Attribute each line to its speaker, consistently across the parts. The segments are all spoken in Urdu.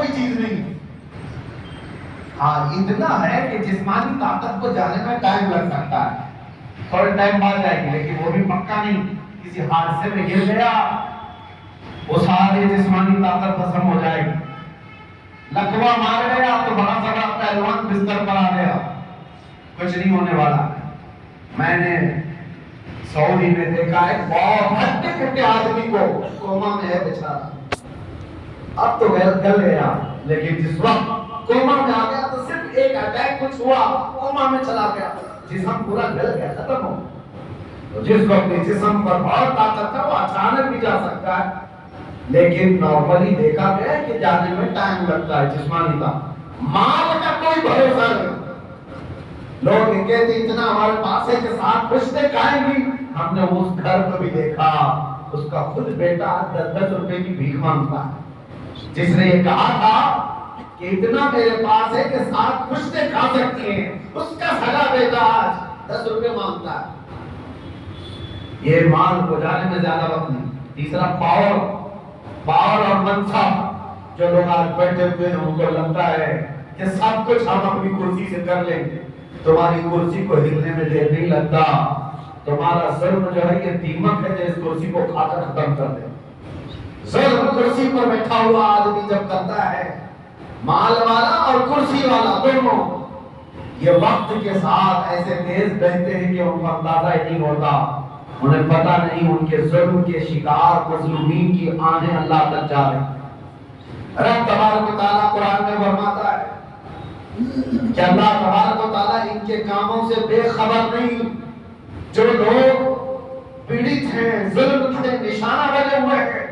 Speaker 1: کوئی چیز نہیں. ہاں اتنا ہے کہ جسمانی طاقت کو جانے میں ٹائم لگ سکتا ہے, تھوڑے ٹائم بعد جائے گی, لیکن وہ بھی پکا نہیں. کسی حادثے میں گر گیا, وہ ساری جسمانی طاقت ختم ہو جائے گی. لکوا مار گیا تو بڑا سڑا پہلوان بستر پر آ گیا, کچھ نہیں ہونے والا. میں نے سعودی میں دیکھا ہے بہت ہٹے کٹے آدمی کو کوما میں ہے بیچارہ, اب تو گل گیا, لیکن جس وقت کوما میں آ گیا تو صرف ایک اٹیک کچھ ہوا, کوما میں چلا گیا, جسم پورا گل گیا, ختم ہو. تو جس وقت جسم پر بہت طاقت ہے وہ اچانک بھی جا سکتا ہے, لیکن نارملی دیکھا گیا ہے کہ جانے میں ٹائم لگتا ہے جسمانی طاقت. مال کا کوئی بھروسہ نہیں. لوگ یہ کہتے اتنا ہمارے پاس ہے کہ ساتھ پوچھتے کھائیں گی. ہم نے اس گھر کو بھی دیکھا, اس کا خود بیٹا 10 روپے کی بھیک مانگتا ہے, جس نے یہ کہا تھا کہ اتنا میرے پاس ہے کہ ساتھ پوچھتے کھا سکتی ہیں, اس کا سگا بیٹا آج 10 روپے مانگتا ہے. یہ مال کو جانے میں زیادہ وقت نہیں. تیسرا پاور اور منصب. جو لوگ آج بیٹھے ہوئے ہیں ان کو لگتا ہے کہ سب کچھ ہم اپنی کرسی سے کر لیں گے. تمہاری کرسی کو ہلنے میں دیر نہیں لگتا. تمہارا ظلم جو ہے یہ دیمک ہے جو اس کرسی کو کھا کر ختم کر دے. ظلم کرسی پر بیٹھا ہوا آدمی جب کرتا ہے, مال والا اور کرسی والا دونوں, یہ وقت کے ساتھ ایسے تیز بہتے ہیں کہ ان کو اندازہ ہی نہیں ہوتا. انہیں پتہ نہیں ان کے ظلم کے شکار مظلومین کی آنیں اللہ تک جا رہے. رب تبارک و تعالیٰ قرآن میں فرماتا ہے کہ اللہ تبارک و تعالیٰ ان کے کاموں سے بے خبر نہیں. جو لوگ پیڑت ہیں, ظلم کے نشانہ بنے ہوئے ہیں,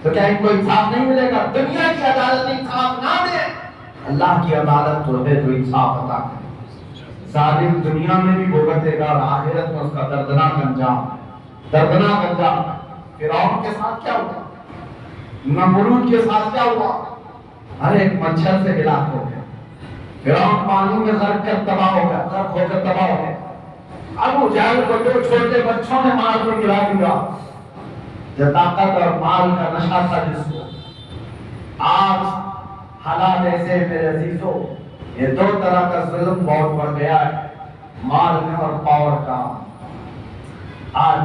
Speaker 1: تو کیا ان کو انصاف نہیں ملے گا؟ دنیا کی عدالت انصاف نہ دے, اللہ کی عدالت تو ہے جو انصاف عطا کرے. ظالم دنیا میں بھی بھگتے گا اور آخرت میں اس کا دردناک انجام. فرعون کے ساتھ کیا ہوا, نمرود کے ساتھ کیا ہوا, ہر ایک مچھر سے ہلاک ہو گیا. فرعون پانی میں غرق کر تباہ ہو گیا, غرق ہو کر تباہ ہو گیا. ابو جہل کو 2 چھوٹے بچوں نے مار کر گرا دیا. جو طاقت اور مال کا نشہ تھا جس کو, آج حالات ایسے میرے عزیزوں, یہ 2 طرح کا ظلم بہت بڑھ گیا ہے, مال میں اور پاور کا. آج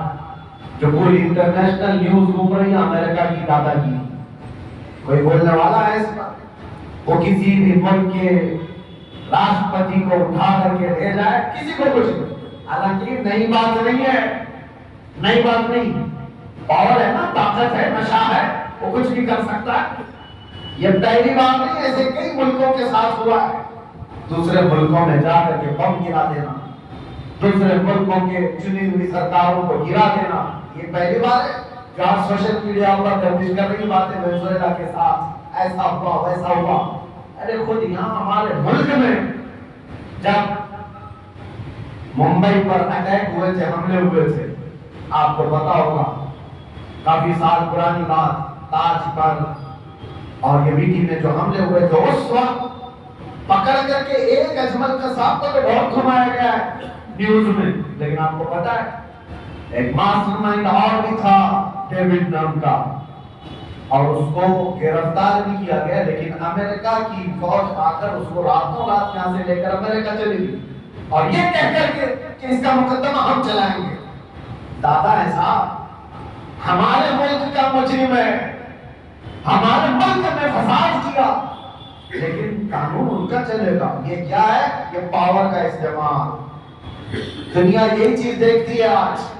Speaker 1: جو پوری انٹرنیشنل نیوز گھوم رہی ہے امریکہ کی دادا کی, کوئی بولنے والا ہے اس پر؟ وہ کسی بھی ملک کے راشٹرپتی کو اٹھا کر کے لے جائے, کسی کو کچھ نہیں. حالانکہ نئی بات نہیں ہے, نئی بات نہیں. پاور ہے نا, طاقت ہے, نشہ ہے, وہ کچھ بھی کر سکتا ہے. یہ پہلی بات نہیں, ایسے کئی ملکوں کے ساتھ ہوا ہے. دوسرے ملکوں میں جا کر کے بم گرا دینا, دوسرے ملکوں کے چنی ہوئی سرکاروں کو گرا دینا, یہ پہلی بار ہے. جہاں سوشل میڈیا پر گردش کر رہی باتیں وینزویلا کے ساتھ ایسا ہوا ویسا ہوا. ارے خود یہاں ہمارے ملک میں جب ممبئی پر اٹیک ہوئے تھے, حملے ہوئے تھے, آپ کو پتا ہوگا, کافی سال پرانی بات, تاج پر اور یویٹی میں جو حملے ہوئے تھے, اس وقت پکڑ کر کے ایک اجمل کا صاحب کو تو بہت گھمایا گیا ہے نیوز میں, لیکن آپ کو پتا ہے ایک ماسٹر مائنڈ اور بھی تھا ڈیوڈ نام کا, اور اس کو گرفتار بھی کیا گیا. لیکن امریکہ کی فوج آ کر اس کو راتوں رات یہاں سے لے کر امریکہ چلی گئی, اور یہ کہہ کر کے کہ اس کا مقدمہ ہم چلائیں گے. دادا ہے صاحب, ہمارے ملک کا مجرم ہے, ہمارے ملک میں فساد کیا, لیکن قانون ان کا چلے گا. یہ کیا ہے؟ یہ پاور کا استعمال. دنیا یہی چیز دیکھتی ہے آج.